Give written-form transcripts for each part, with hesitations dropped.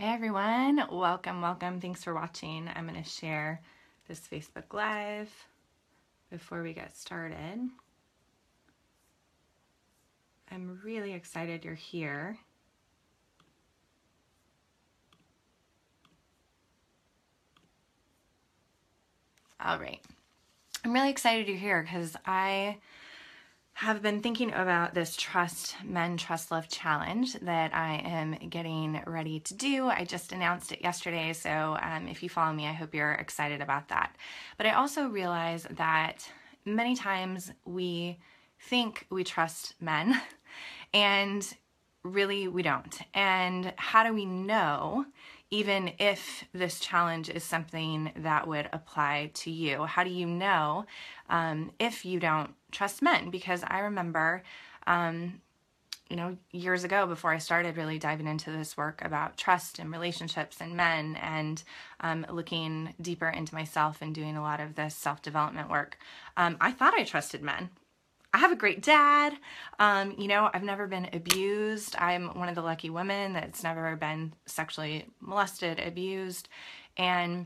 Hey everyone, welcome. Thanks for watching. I'm going to share this Facebook Live before we get started. I'm really excited you're here. All right. I'm really excited you're here because I have been thinking about this Trust Men, Trust Love challenge that I am getting ready to do. I just announced it yesterday, so if you follow me, I hope you're excited about that. But I also realize that many times we think we trust men, and really we don't. And how do we know, even if this challenge is something that would apply to you? How do you know if you don't trust men? Because I remember, years ago, before I started really diving into this work about trust and relationships and men, and looking deeper into myself and doing a lot of this self-development work, I thought I trusted men. I have a great dad. I've never been abused. I'm one of the lucky women that's never been sexually molested, abused. And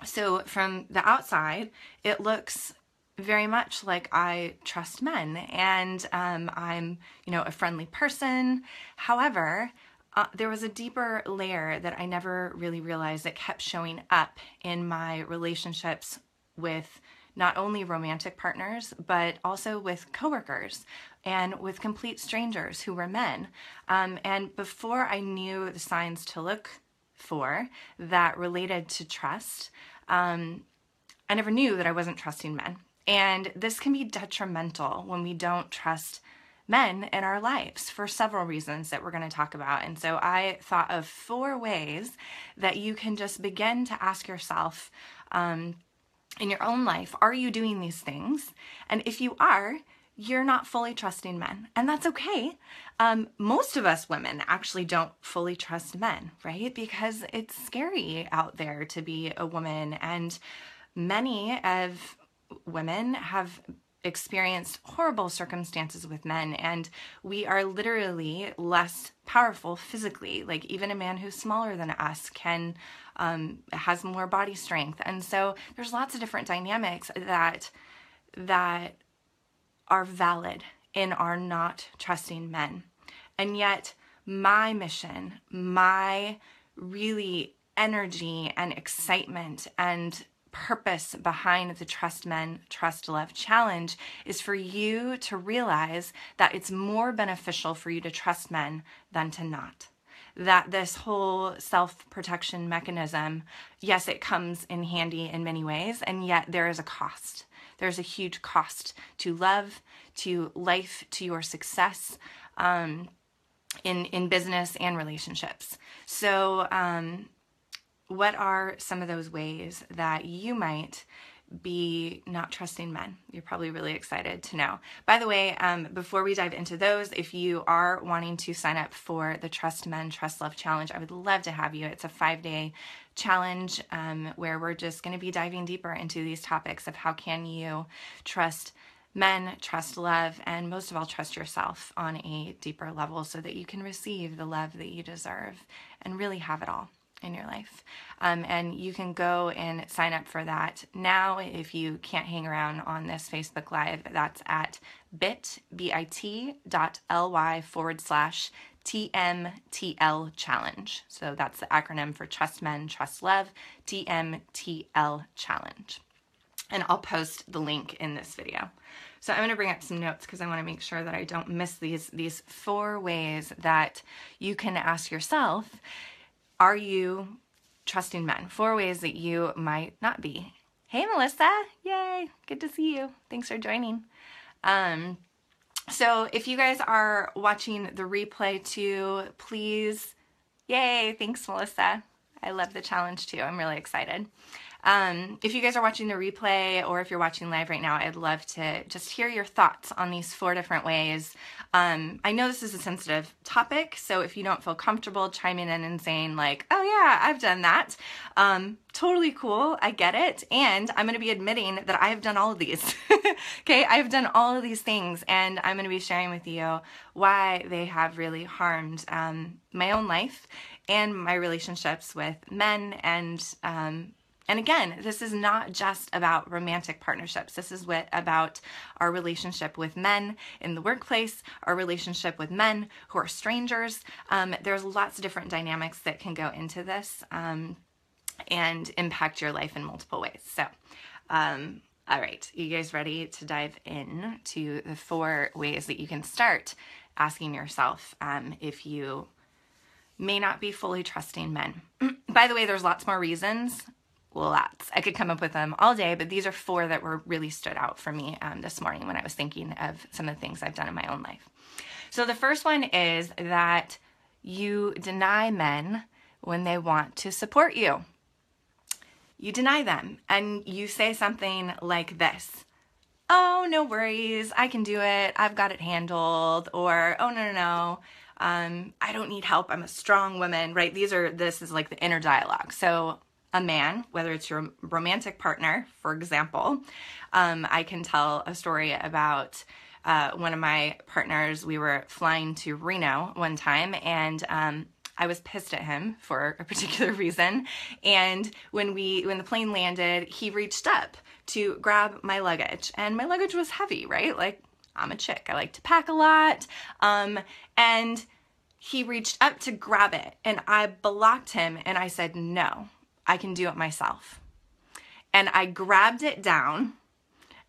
so from the outside, it looks very much like I trust men, and I'm, a friendly person. However, there was a deeper layer that I never really realized that kept showing up in my relationships with not only romantic partners, but also with coworkers and with complete strangers who were men. And before I knew the signs to look for that related to trust, I never knew that I wasn't trusting men. And this can be detrimental when we don't trust men in our lives for several reasons that we're going to talk about. And so I thought of 4 ways that you can just begin to ask yourself, in your own life, are you doing these things? And if you are, you're not fully trusting men, and that's okay. Most of us women actually don't fully trust men, right? Because it's scary out there to be a woman, and many of women have experienced horrible circumstances with men, and we are literally less powerful physically. Like, even a man who's smaller than us has more body strength. And so there's lots of different dynamics that are valid in our not trusting men. And yet my mission, my really energy and excitement and purpose behind the Trust Men, Trust Love challenge is for you to realize that it's more beneficial for you to trust men than to not. That this whole self-protection mechanism, yes, it comes in handy in many ways, and yet there is a cost. There's a huge cost to love, to life, to your success, in business and relationships. So, what are some of those ways that you might be not trusting men? You're probably really excited to know. By the way, before we dive into those, if you are wanting to sign up for the Trust Men, Trust Love challenge, I would love to have you. It's a 5-day challenge where we're just going to be diving deeper into these topics of how can you trust men, trust love, and most of all, trust yourself on a deeper level so that you can receive the love that you deserve and really have it all in your life. And you can go and sign up for that now if you can't hang around on this Facebook Live. That's at bit.ly/TMTL challenge. So that's the acronym for Trust Men, Trust Love, TMTL challenge. And I'll post the link in this video. So I'm going to bring up some notes because I want to make sure that I don't miss these 4 ways that you can ask yourself, are you trusting men? 4 ways that you might not be. Hey, Melissa. Yay. Good to see you. Thanks for joining. So if you guys are watching the replay too, please, yay. Thanks, Melissa. I love the challenge too. I'm really excited. If you guys are watching the replay or if you're watching live right now, I'd love to just hear your thoughts on these 4 different ways. I know this is a sensitive topic, so if you don't feel comfortable chiming in and saying like, oh yeah, I've done that, totally cool, I get it. And I'm going to be admitting that I have done all of these. Okay, I've done all of these things, and I'm going to be sharing with you why they have really harmed my own life and my relationships with men. And again, this is not just about romantic partnerships. This is about our relationship with men in the workplace, our relationship with men who are strangers. There's lots of different dynamics that can go into this and impact your life in multiple ways. So, all right, you guys ready to dive in to the 4 ways that you can start asking yourself if you may not be fully trusting men? By the way, there's lots more reasons. Lots. I could come up with them all day, but these are 4 that were really stood out for me this morning when I was thinking of some of the things I've done in my own life. So the first one is that you deny men when they want to support you. You deny them and you say something like this: oh, no worries, I can do it, I've got it handled, or oh, no, I don't need help, I'm a strong woman, right? This is like the inner dialogue. So a man, whether it's your romantic partner, for example, I can tell a story about one of my partners. We were flying to Reno one time, and I was pissed at him for a particular reason. And when the plane landed, he reached up to grab my luggage, and my luggage was heavy, right? Like, I'm a chick, I like to pack a lot. And he reached up to grab it, and I blocked him, and I said, no, I can do it myself. And I grabbed it down,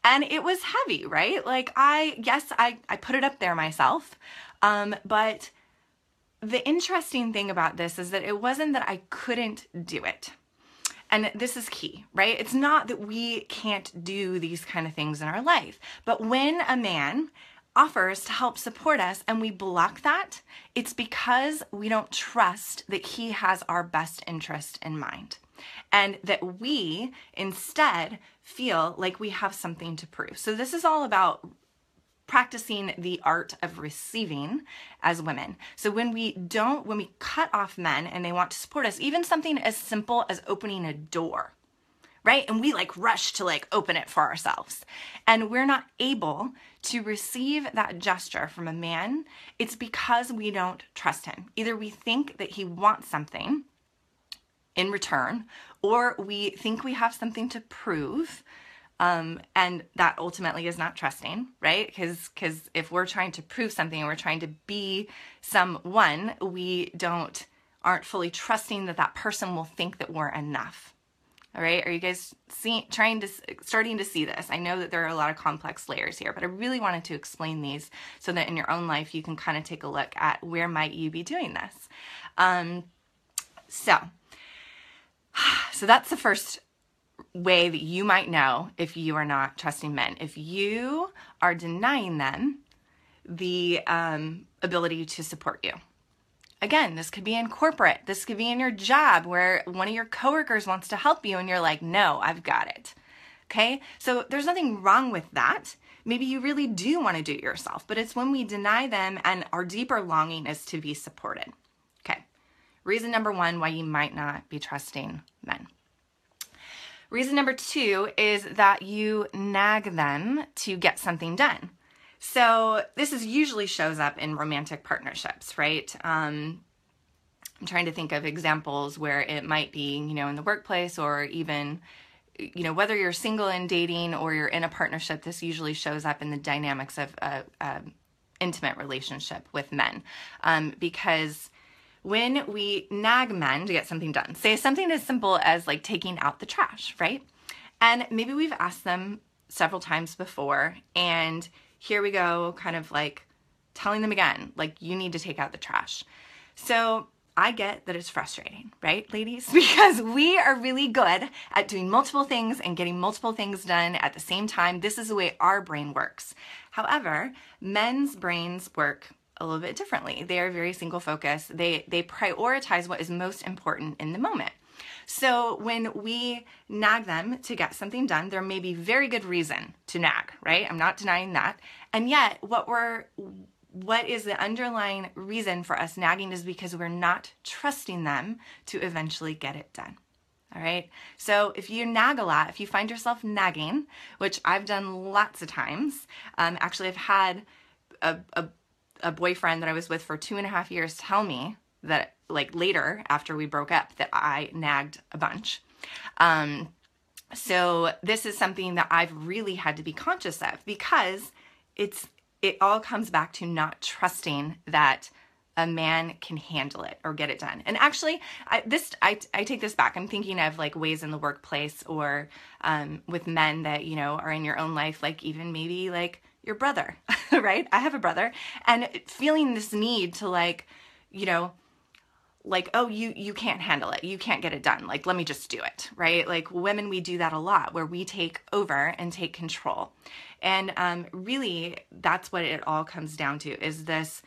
and it was heavy, right? Like, I put it up there myself. But the interesting thing about this is that it wasn't that I couldn't do it. And this is key, right? It's not that we can't do these kind of things in our life. But when a man offers to help support us and we block that, it's because we don't trust that he has our best interest in mind. And that we instead feel like we have something to prove. So this is all about practicing the art of receiving as women. So when we cut off men and they want to support us, even something as simple as opening a door, right? And we like rush to like open it for ourselves, and we're not able to receive that gesture from a man, it's because we don't trust him. Either we think that he wants something in return, or we think we have something to prove. And that ultimately is not trusting, right? Because if we're trying to prove something and we're trying to be someone, we aren't fully trusting that person will think that we're enough. All right. Are you guys starting to see this? I know that there are a lot of complex layers here, but I really wanted to explain these so that in your own life, you can kind of take a look at where might you be doing this. So that's the first way that you might know if you are not trusting men. If you are denying them the ability to support you. Again, this could be in corporate. This could be in your job where one of your coworkers wants to help you and you're like, no, I've got it. Okay? So there's nothing wrong with that. Maybe you really do want to do it yourself, but it's when we deny them and our deeper longing is to be supported. Okay. Reason number 1 why you might not be trusting men. Reason number 2 is that you nag them to get something done. So this usually shows up in romantic partnerships, right? I'm trying to think of examples where it might be, in the workplace, or even, whether you're single and dating or you're in a partnership, this usually shows up in the dynamics of an intimate relationship with men. Because when we nag men to get something done, say something as simple as like taking out the trash, right? And maybe we've asked them several times before, and here we go, kind of like telling them again, like, you need to take out the trash. So I get that it's frustrating, right, ladies? Because we are really good at doing multiple things and getting multiple things done at the same time. This is the way our brain works. However, men's brains work a little bit differently. They are very single focused. They prioritize what is most important in the moment. So when we nag them to get something done, there may be very good reason to nag, right? I'm not denying that. And yet what is the underlying reason for us nagging is because we're not trusting them to eventually get it done. All right. So if you nag a lot, if you find yourself nagging, which I've done lots of times, actually I've had a boyfriend that I was with for 2.5 years tell me that, like, later after we broke up, that I nagged a bunch. So this is something that I've really had to be conscious of, because it all comes back to not trusting that a man can handle it or get it done. And actually, I take this back. I'm thinking of like ways in the workplace or with men that, you know, are in your own life, like even maybe like your brother, right? I have a brother, and feeling this need to, like, you know, like, oh, you can't handle it. You can't get it done. Like, let me just do it, right? Like women, we do that a lot, where we take over and take control. And really, that's what it all comes down to, is this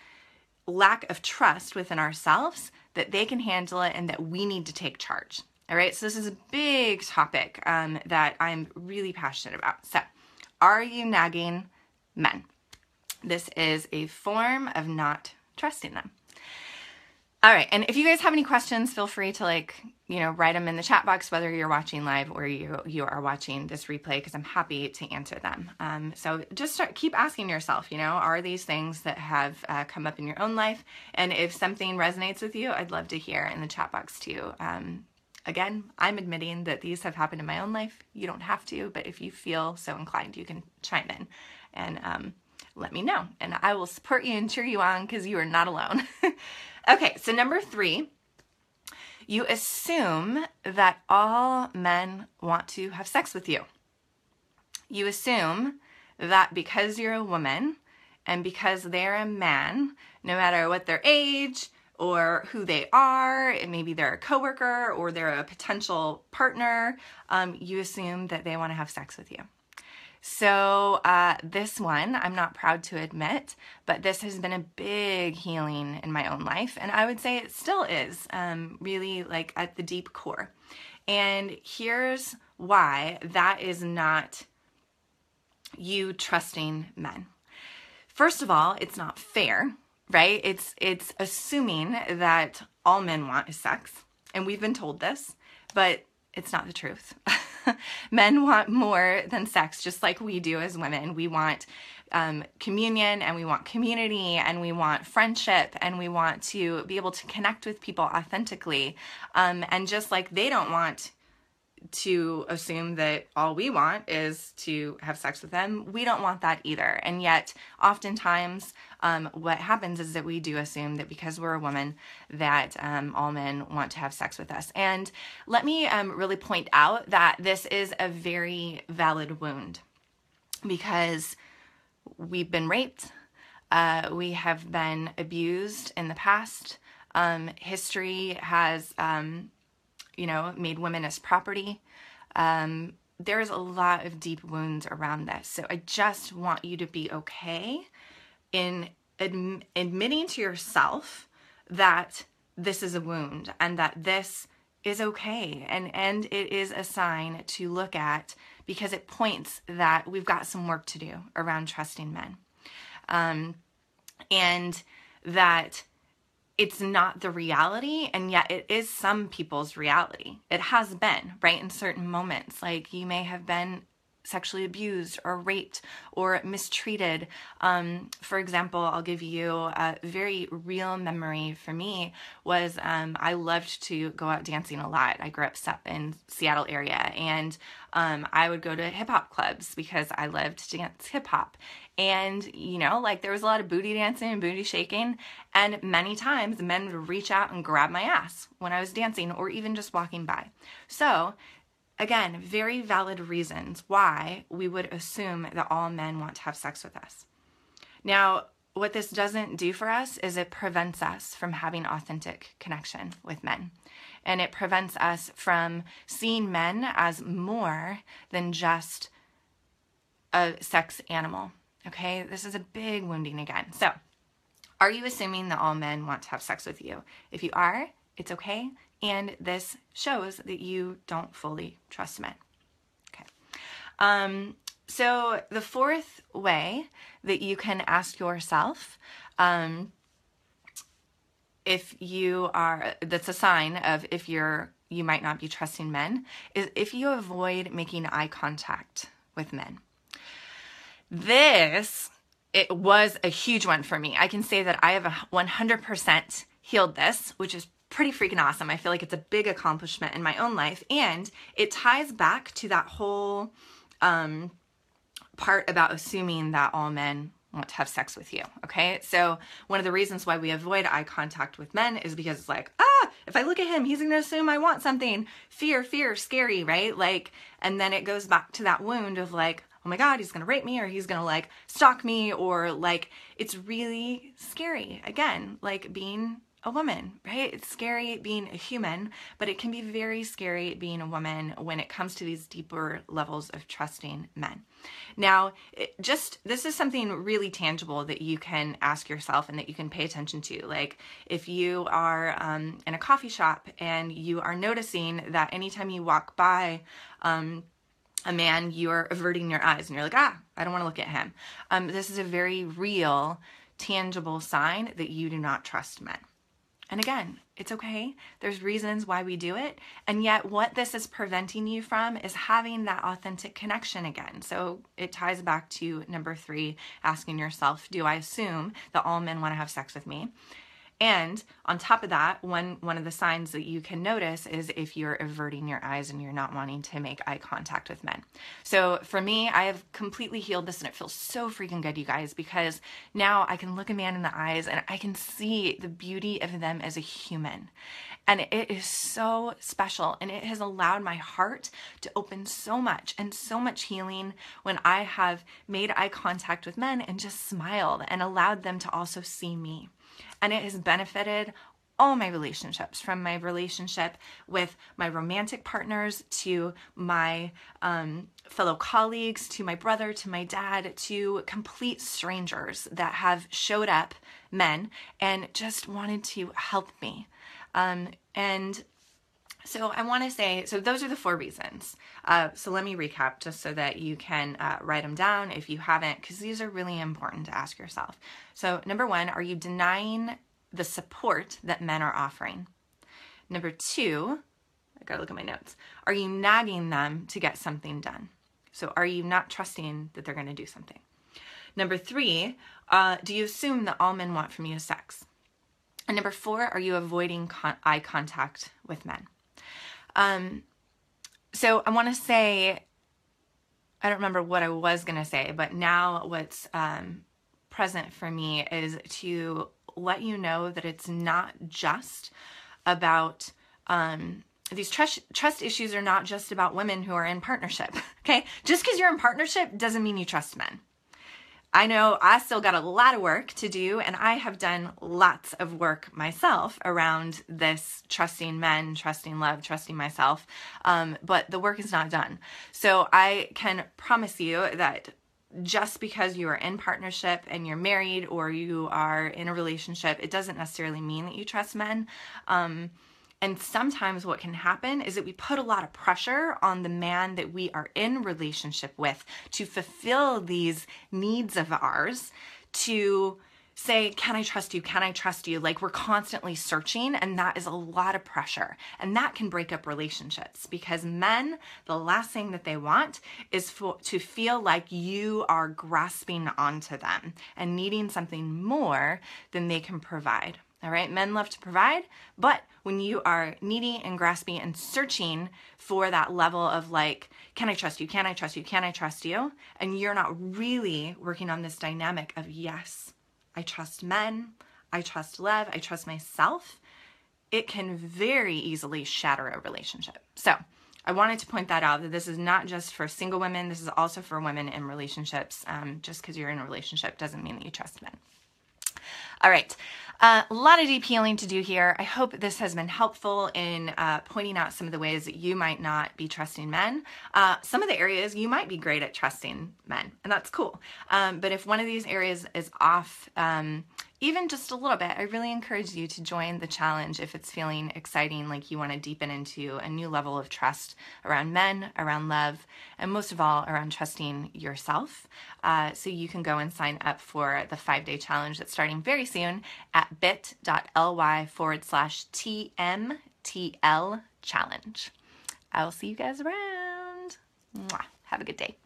lack of trust within ourselves that they can handle it and that we need to take charge. All right. So this is a big topic that I'm really passionate about. So are you nagging men? This is a form of not trusting them. All right. And if you guys have any questions, feel free to, like, you know, write them in the chat box, whether you're watching live or you are watching this replay, because I'm happy to answer them. So just keep asking yourself, you know, are these things that have come up in your own life? And if something resonates with you, I'd love to hear in the chat box too. Again, I'm admitting that these have happened in my own life. You don't have to, but if you feel so inclined, you can chime in and let me know. And I will support you and cheer you on, because you are not alone. Okay, so number 3, you assume that all men want to have sex with you. You assume that because you're a woman and because they're a man, no matter what their age or who they are, maybe they're a coworker or they're a potential partner, you assume that they want to have sex with you. So this one, I'm not proud to admit, but this has been a big healing in my own life. And I would say it still is, really, like, at the deep core. And here's why that is not you trusting men. First of all, it's not fair, right? It's assuming that all men want is sex. And we've been told this, but it's not the truth. Men want more than sex, just like we do as women. We want communion, and we want community, and we want friendship, and we want to be able to connect with people authentically. And just like they don't want to assume that all we want is to have sex with them, we don't want that either. And yet, oftentimes, what happens is that we do assume that because we're a woman, that all men want to have sex with us. And let me really point out that this is a very valid wound, because we've been raped, we have been abused in the past. History has made women as property. There's a lot of deep wounds around this. So I just want you to be okay in admitting to yourself that this is a wound and that this is okay. And it is a sign to look at, because it points that we've got some work to do around trusting men. And that it's not the reality, and yet it is some people's reality. It has been, right, in certain moments. Like, you may have been sexually abused or raped or mistreated. For example, I'll give you a very real memory for me was I loved to go out dancing a lot. I grew up in Seattle area, and I would go to hip hop clubs because I loved to dance hip hop. And, there was a lot of booty dancing and booty shaking. And many times men would reach out and grab my ass when I was dancing or even just walking by. So, again, very valid reasons why we would assume that all men want to have sex with us. Now, what this doesn't do for us is it prevents us from having authentic connection with men. And it prevents us from seeing men as more than just a sex animal. Okay, this is a big wounding again. So, are you assuming that all men want to have sex with you? If you are, It's okay. And this shows that you don't fully trust men. Okay. So the fourth way that you can ask yourself, if you are, that's a sign of if you might not be trusting men, is if you avoid making eye contact with men. It was a huge one for me. I can say that I have 100% healed this, which is pretty freaking awesome. I feel like it's a big accomplishment in my own life. And it ties back to that whole part about assuming that all men want to have sex with you. Okay. So one of the reasons why we avoid eye contact with men is because it's like, if I look at him, he's going to assume I want something. Fear, scary, right? Like, and then it goes back to that wound of like, oh my God, he's going to rape me, or he's going to like stalk me, or like, it's really scary. Again, like being a woman, right? It's scary being a human, but it can be very scary being a woman when it comes to these deeper levels of trusting men. Now, this is something really tangible that you can ask yourself and that you can pay attention to. Like if you are in a coffee shop and you are noticing that anytime you walk by a man, you're averting your eyes and you're like, I don't want to look at him. This is a very real, tangible sign that you do not trust men. And again, it's okay. There's reasons why we do it. And yet what this is preventing you from is having that authentic connection again. So it ties back to number 3, asking yourself, do I assume that all men want to have sex with me? And on top of that, one of the signs that you can notice is if you're averting your eyes and you're not wanting to make eye contact with men. So for me, I have completely healed this and it feels so freaking good, you guys, because now I can look a man in the eyes and I can see the beauty of them as a human. And it is so special, and it has allowed my heart to open so much and so much healing when I have made eye contact with men and just smiled and allowed them to also see me. And it has benefited all my relationships, from my relationship with my romantic partners to my fellow colleagues, to my brother, to my dad, to complete strangers that have showed up, men, and just wanted to help me. And so I want to say, so those are the 4 reasons. So let me recap just so that you can write them down if you haven't, because these are really important to ask yourself. So number 1, are you denying the support that men are offering? Number 2, I gotta look at my notes. Are you nagging them to get something done? So are you not trusting that they're going to do something? Number 3, do you assume that all men want from you is sex? And number 4, are you avoiding eye contact with men? So I want to say, I don't remember what I was going to say, but now what's present for me is to let you know that it's not just about, these trust issues are not just about women who are in partnership, okay? Just because you're in partnership doesn't mean you trust men. I know I still got a lot of work to do, and I have done lots of work myself around this trusting men, trusting love, trusting myself, but the work is not done. So I can promise you that just because you are in partnership and you're married or you are in a relationship, it doesn't necessarily mean that you trust men. And sometimes what can happen is that we put a lot of pressure on the man that we are in relationship with to fulfill these needs of ours, to say, can I trust you? Can I trust you? Like we're constantly searching, and that is a lot of pressure. And that can break up relationships, because men, the last thing that they want is to feel like you are grasping onto them and needing something more than they can provide. All right, men love to provide, but when you are needy and grasping and searching for that level of like, can I trust you? Can I trust you? Can I trust you? And you're not really working on this dynamic of, yes, I trust men, I trust love, I trust myself, it can very easily shatter a relationship. So I wanted to point that out, that this is not just for single women, this is also for women in relationships. Just because you're in a relationship doesn't mean that you trust men. All right, a lot of deep healing to do here. I hope this has been helpful in pointing out some of the ways that you might not be trusting men. Some of the areas you might be great at trusting men, and that's cool. But if one of these areas is off, even just a little bit, I really encourage you to join the challenge if it's feeling exciting, like you want to deepen into a new level of trust around men, around love, and most of all, around trusting yourself. So you can go and sign up for the 5-day challenge that's starting very soon at bit.ly/TMTL challenge. I will see you guys around. Mwah. Have a good day.